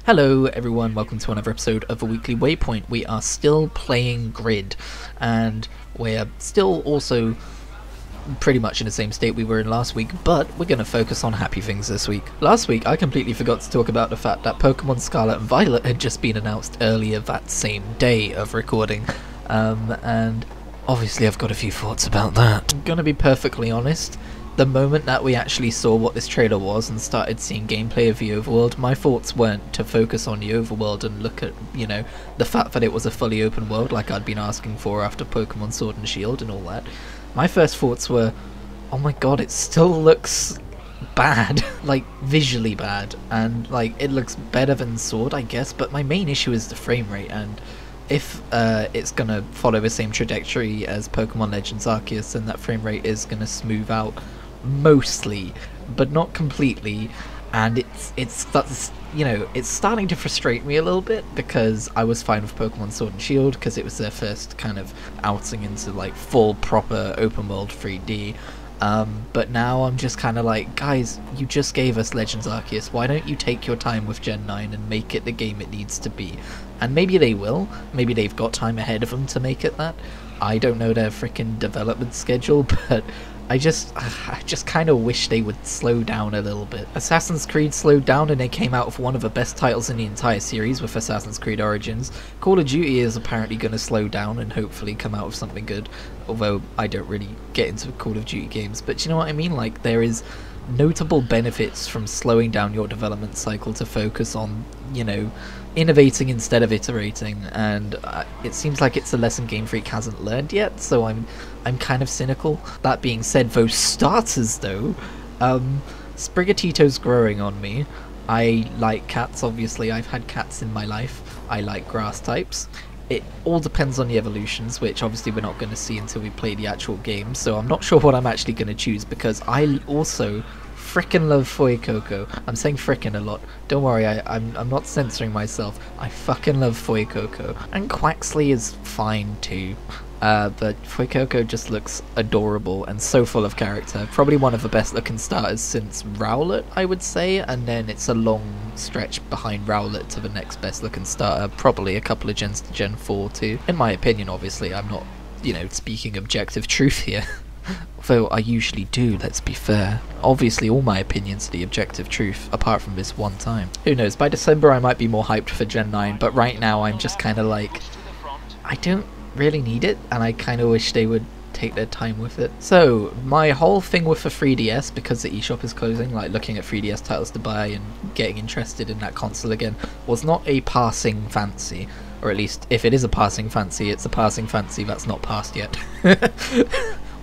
Hello everyone, welcome to another episode of a weekly Waypoint. We are still playing Grid, and we're still also pretty much in the same state we were in last week, but we're going to focus on happy things this week. Last week I completely forgot to talk about the fact that Pokemon Scarlet and Violet had just been announced earlier that same day of recording, and obviously I've got a few thoughts about that. I'm going to be perfectly honest. The moment that we actually saw what this trailer was and started seeing gameplay of the overworld, my thoughts weren't to focus on the overworld and look at, you know, the fact that it was a fully open world like I'd been asking for after Pokemon Sword and Shield and all that. My first thoughts were, oh my god, it still looks bad, like visually bad, and like it looks better than Sword, I guess, but my main issue is the frame rate, and if it's gonna follow the same trajectory as Pokemon Legends Arceus, then that frame rate is gonna smooth out mostly, but not completely, and it's starting to frustrate me a little bit, because I was fine with Pokemon Sword and Shield because it was their first kind of outing into like full proper open world 3D, but now I'm just kind of like, guys, you just gave us Legends Arceus, why don't you take your time with Gen 9 and make it the game it needs to be? And maybe they will, maybe they've got time ahead of them to make it that. I don't know their freaking development schedule, but I just kind of wish they would slow down a little bit. Assassin's Creed slowed down and they came out with one of the best titles in the entire series with Assassin's Creed Origins. Call of Duty is apparently going to slow down and hopefully come out with something good, although I don't really get into Call of Duty games, but you know what I mean? Like, there is notable benefits from slowing down your development cycle to focus on, you know, innovating instead of iterating, and it seems like it's a lesson Game Freak hasn't learned yet, so I'm kind of cynical. That being said, those starters though, Sprigatito's growing on me. I like cats, obviously, I've had cats in my life. I like grass types. It all depends on the evolutions, which obviously we're not going to see until we play the actual game, so I'm not sure what I'm actually going to choose, because I also frickin' love Fuecoco. I'm saying frickin' a lot. Don't worry, I'm not censoring myself. I fucking love Fuecoco. And Quaxley is fine too. But Fuecoco just looks adorable and so full of character. Probably one of the best looking starters since Rowlet, I would say, and then it's a long stretch behind Rowlet to the next best looking starter, probably a couple of gens to Gen 4 too. In my opinion, obviously, I'm not, you know, speaking objective truth here. Though I usually do, let's be fair. Obviously all my opinions are the objective truth, apart from this one time. Who knows, by December I might be more hyped for Gen 9, but right now I'm just kind of like, I don't really need it, and I kind of wish they would take their time with it. So, my whole thing with the 3DS, because the eShop is closing, like looking at 3DS titles to buy and getting interested in that console again, was not a passing fancy. Or at least, if it is a passing fancy, it's a passing fancy that's not passed yet.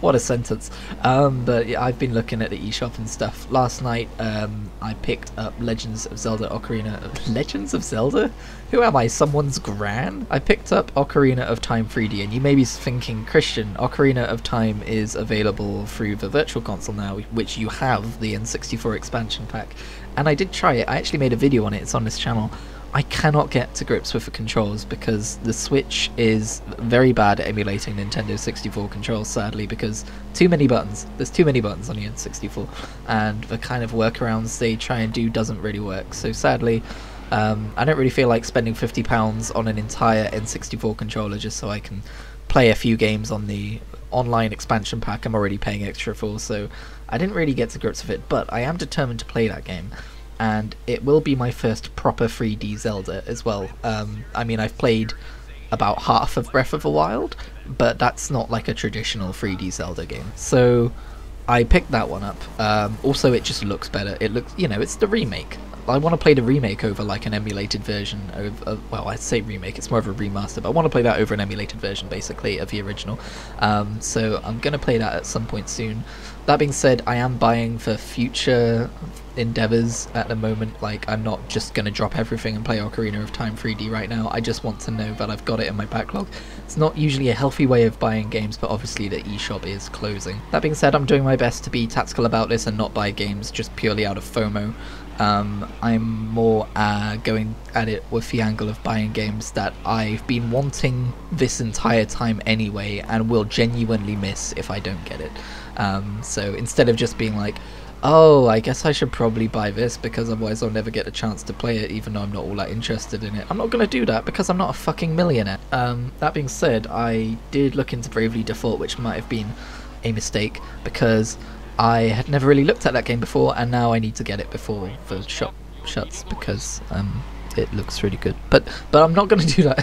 What a sentence. But yeah, I've been looking at the eShop and stuff. Last night, I picked up Legends of Zelda Ocarina of... Legends of Zelda? Who am I? Someone's gran? I picked up Ocarina of Time 3D, and you may be thinking, Christian, Ocarina of Time is available through the Virtual Console now, which you have, the N64 expansion pack. And I did try it. I actually made a video on it. It's on this channel. I cannot get to grips with the controls because the Switch is very bad at emulating Nintendo 64 controls, sadly, because too many buttons. There's too many buttons on the N64, and the kind of workarounds they try and do doesn't really work. So sadly, I don't really feel like spending £50 on an entire N64 controller just so I can play a few games on the online expansion pack I'm already paying extra for, so I didn't really get to grips with it, but I am determined to play that game. And it will be my first proper 3D Zelda as well. I mean, I've played about half of Breath of the Wild, but that's not like a traditional 3D Zelda game. So I picked that one up. Also, it just looks better. It looks, you know, it's the remake. I want to play the remake over like an emulated version of, well, I'd say remake, it's more of a remaster, but I want to play that over an emulated version, basically, of the original. So I'm going to play that at some point soon. That being said, I am buying for future endeavors at the moment. Like, I'm not just going to drop everything and play Ocarina of Time 3D right now. I just want to know that I've got it in my backlog. It's not usually a healthy way of buying games, but obviously the eShop is closing. That being said, I'm doing my best to be tactical about this and not buy games just purely out of FOMO. I'm more going at it with the angle of buying games that I've been wanting this entire time anyway and will genuinely miss if I don't get it. So instead of just being like, Oh, I guess I should probably buy this, because otherwise I'll never get a chance to play it, even though I'm not all that interested in it. I'm not going to do that, because I'm not a fucking millionaire. That being said, I did look into Bravely Default, which might have been a mistake, because I had never really looked at that game before, and now I need to get it before the shop shuts, because it looks really good. But I'm not going to do that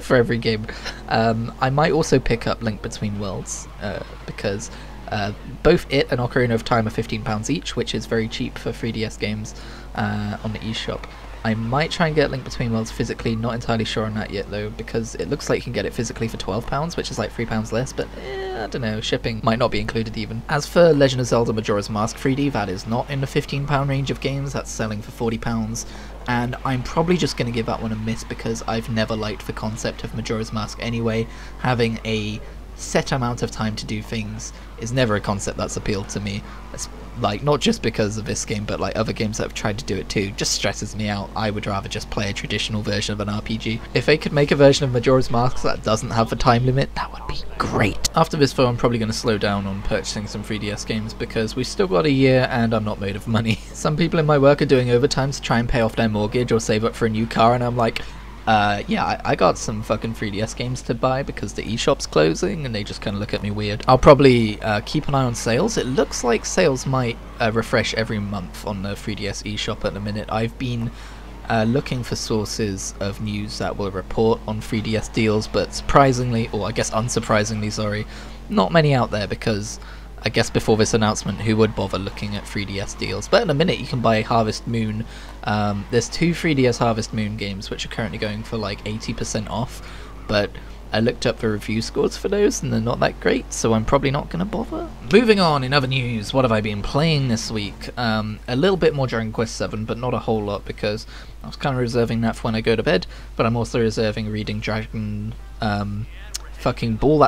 for every game. I might also pick up Link Between Worlds, because both it and Ocarina of Time are £15 each, which is very cheap for 3DS games on the eShop. I might try and get Link Between Worlds physically, not entirely sure on that yet though, because it looks like you can get it physically for £12, which is like £3 less, but I don't know, shipping might not be included even. As for Legend of Zelda Majora's Mask 3D, that is not in the £15 range of games, that's selling for £40, and I'm probably just going to give that one a miss, because I've never liked the concept of Majora's Mask anyway. Having a set amount of time to do things is never a concept that's appealed to me. It's like, not just because of this game, but like other games that have tried to do it too, just stresses me out. I would rather just play a traditional version of an RPG. If they could make a version of Majora's Mask that doesn't have a time limit, that would be great. After this though, I'm probably going to slow down on purchasing some 3DS games, because we've still got a year and I'm not made of money. Some people in my work are doing overtime to try and pay off their mortgage or save up for a new car, and I'm like, yeah, I got some fucking 3DS games to buy because the eShop's closing, and they just kind of look at me weird. I'll probably keep an eye on sales. It looks like sales might refresh every month on the 3DS eShop at the minute. I've been looking for sources of news that will report on 3DS deals, but surprisingly, or I guess unsurprisingly, sorry, not many out there, because I guess before this announcement, who would bother looking at 3DS deals? But in a minute, you can buy Harvest Moon. There's two 3DS Harvest Moon games, which are currently going for like 80% off. But I looked up the review scores for those, and they're not that great, so I'm probably not going to bother. Moving on, in other news, what have I been playing this week? A little bit more Dragon Quest VII, but not a whole lot, because I was kind of reserving that for when I go to bed. But I'm also reserving reading Dragon Ball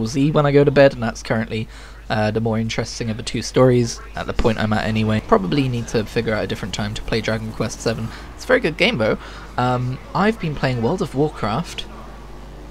Z when I go to bed, and that's currently the more interesting of the two stories at the point I'm at anyway. Probably need to figure out a different time to play Dragon Quest VII. It's a very good game though. I've been playing World of Warcraft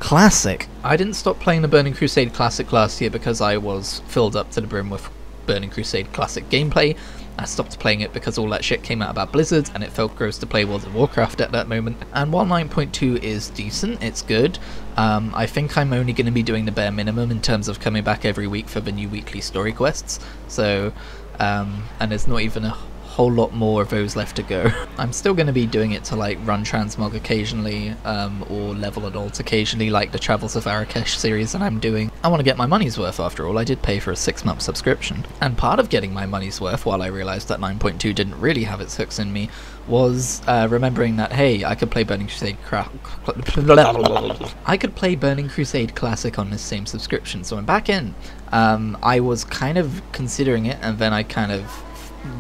Classic. I didn't stop playing the Burning Crusade Classic last year because I was filled up to the brim with Burning Crusade Classic gameplay. I stopped playing it because all that shit came out about Blizzard, and it felt gross to play World of Warcraft at that moment. And while 9.2 is decent, it's good, I think I'm only going to be doing the bare minimum in terms of coming back every week for the new weekly story quests. So, and there's not even a whole lot more of those left to go. I'm still going to be doing it to like run transmog occasionally, or level an alt occasionally, like the Travels of Arrakesh series that I'm doing. I want to get my money's worth after all. I did pay for a 6-month subscription, and part of getting my money's worth, while I realised that 9.2 didn't really have its hooks in me, was remembering that, hey, I could play Burning Crusade Classic on this same subscription, so I'm back in. I was kind of considering it, and then I kind of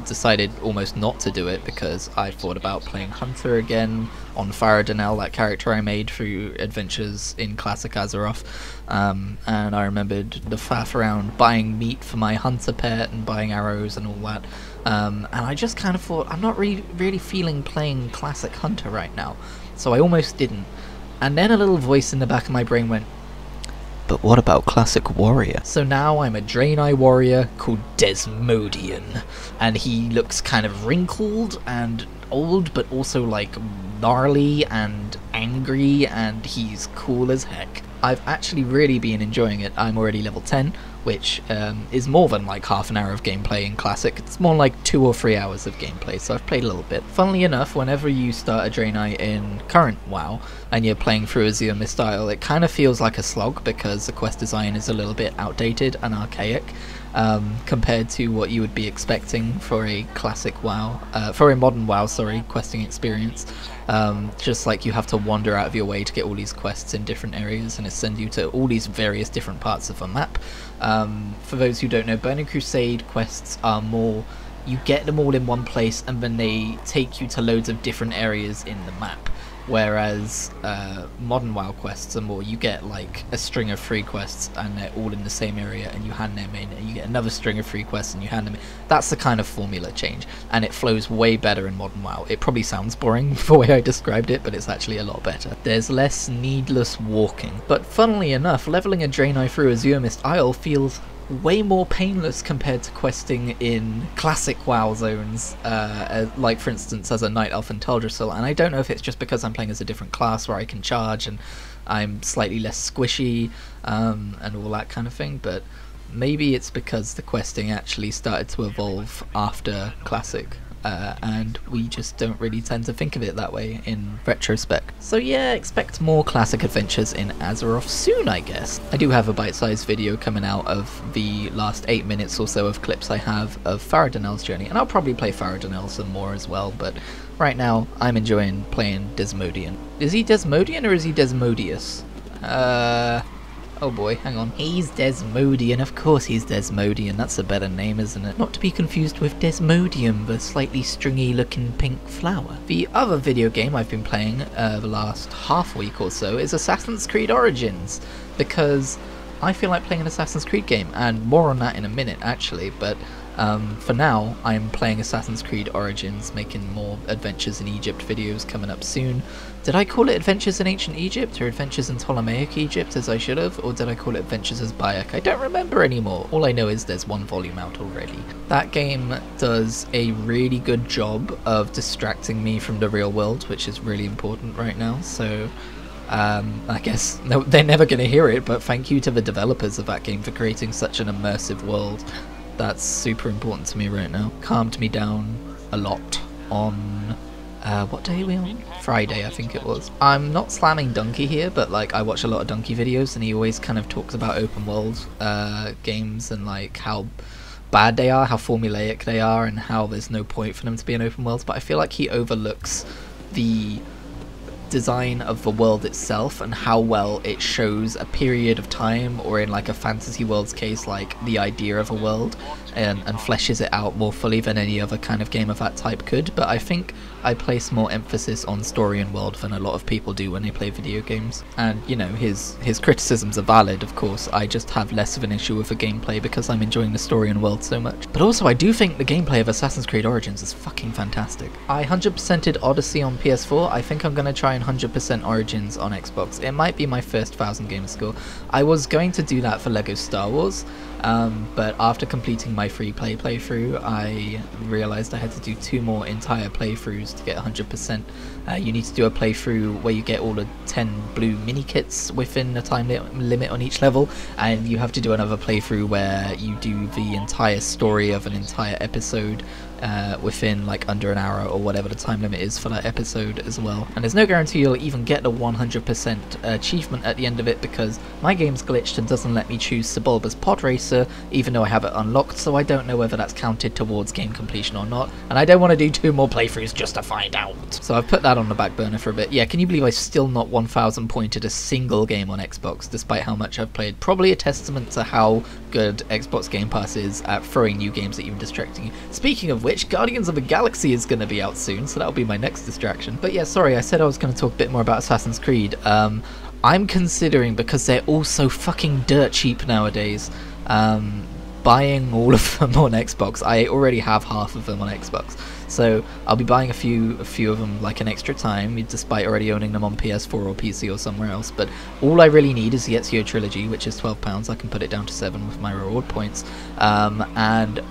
decided almost not to do it because I thought about playing Hunter again on Farah Danel, that character I made through adventures in Classic Azeroth, and I remembered the faff around buying meat for my Hunter pet and buying arrows and all that, and I just kind of thought, I'm not really feeling playing Classic Hunter right now, so I almost didn't. And then a little voice in the back of my brain went, but what about Classic Warrior? So now I'm a Draenei warrior called Desmodian, and he looks kind of wrinkled and old, but also like gnarly and angry, and he's cool as heck. I've actually really been enjoying it. I'm already level 10, which is more than like half an hour of gameplay in Classic. It's more like 2 or 3 hours of gameplay, so I've played a little bit. Funnily enough, whenever you start a Draenei in current WoW, and you're playing through Azure Mistile, it kind of feels like a slog because the quest design is a little bit outdated and archaic, compared to what you would be expecting for a classic WoW, for a modern WoW, sorry, questing experience. Just like you have to wander out of your way to get all these quests in different areas, and it sends you to all these various different parts of the map. For those who don't know, Burning Crusade quests are more, you get them all in one place and then they take you to loads of different areas in the map. Whereas modern WoW quests are more, you get like a string of free quests and they're all in the same area and you hand them in, and you get another string of free quests and you hand them in. That's the kind of formula change, and it flows way better in modern WoW. It probably sounds boring the way I described it, but it's actually a lot better. There's less needless walking. But funnily enough, leveling a Draenei through Azure Mist Isle feels way more painless compared to questing in classic WoW zones, like for instance as a Night Elf and Teldrassil, and I don't know if it's just because I'm playing as a different class where I can charge and I'm slightly less squishy and all that kind of thing, but maybe it's because the questing actually started to evolve after classic. And we just don't really tend to think of it that way in retrospect. So yeah, expect more classic adventures in Azeroth soon, I guess. I do have a bite-sized video coming out of the last 8 minutes or so of clips I have of Farad'nel's journey, and I'll probably play Farad'nel some more as well, but right now I'm enjoying playing Desmodian. Is he Desmodian or is he Desmodius? Oh boy, hang on. He's Desmodian, of course he's Desmodian, that's a better name, isn't it? Not to be confused with Desmodium, the slightly stringy looking pink flower. The other video game I've been playing the last half week or so is Assassin's Creed Origins, because I feel like playing an Assassin's Creed game, and more on that in a minute actually, but for now I'm playing Assassin's Creed Origins, making more Adventures in Egypt videos coming up soon. Did I call it Adventures in Ancient Egypt or Adventures in Ptolemaic Egypt as I should have, or did I call it Adventures as Bayek? I don't remember anymore. All I know is there's one volume out already. That game does a really good job of distracting me from the real world, which is really important right now, so I guess they're never going to hear it, but thank you to the developers of that game for creating such an immersive world. That's super important to me right now. Calmed me down a lot on what day are we on? Friday, I think it was. I'm not slamming Donkey here, but like I watch a lot of Donkey videos and he always kind of talks about open world games and like how bad they are, how formulaic they are, and how there's no point for them to be an open world, but I feel like he overlooks the design of the world itself and how well it shows a period of time, or in like a fantasy world's case, like the idea of a world, and fleshes it out more fully than any other kind of game of that type could. But I think I place more emphasis on story and world than a lot of people do when they play video games, and you know, his criticisms are valid, of course. I just have less of an issue with the gameplay because I'm enjoying the story and world so much. But also I do think the gameplay of Assassin's Creed Origins is fucking fantastic. I 100%ed Odyssey on PS4. I think I'm going to try and 100% Origins on Xbox. It might be my first 1000 gamer score. I was going to do that for LEGO Star Wars, but after completing my free play playthrough, I realised I had to do 2 more entire playthroughs to get 100%. You need to do a playthrough where you get all the 10 blue mini kits within a time limit on each level, and you have to do another playthrough where you do the entire story of an entire episode within like under an hour or whatever the time limit is for that episode as well. And there's no guarantee you'll even get the 100% achievement at the end of it, because my game's glitched and doesn't let me choose Sebulba's Pod Racer even though I have it unlocked, so I don't know whether that's counted towards game completion or not, and I don't want to do 2 more playthroughs just to find out. So I've put that on the back burner for a bit. Yeah, can you believe I've still not 1000 pointed a single game on Xbox despite how much I've played? Probably a testament to how good Xbox Game Pass is at throwing new games at you and distracting you. Speaking of which, Guardians of the Galaxy is going to be out soon, so that'll be my next distraction. But yeah, sorry, I said I was going to talk a bit more about Assassin's Creed. I'm considering, because they're all so fucking dirt cheap nowadays, buying all of them on Xbox. I already have half of them on Xbox, so I'll be buying a few of them like an extra time, despite already owning them on PS4 or PC or somewhere else. But all I really need is the Ezio Trilogy, which is £12. I can put it down to 7 with my reward points, and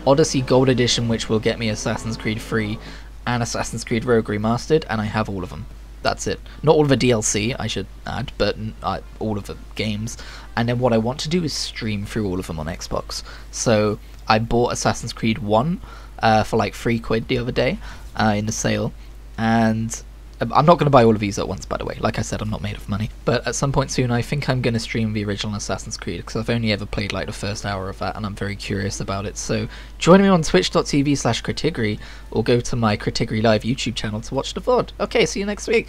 Odyssey Gold Edition, which will get me Assassin's Creed 3 and Assassin's Creed Rogue Remastered, and I have all of them. That's it. Not all of the DLC, I should add, but all of the games. And then what I want to do is stream through all of them on Xbox. So I bought Assassin's Creed 1 for like £3 the other day in the sale, and I'm not going to buy all of these at once, by the way. Like I said, I'm not made of money. But at some point soon, I think I'm going to stream the original Assassin's Creed, because I've only ever played like the first hour of that, and I'm very curious about it. So join me on twitch.tv/Kritigri, or go to my Kritigri Live YouTube channel to watch the VOD. Okay, see you next week.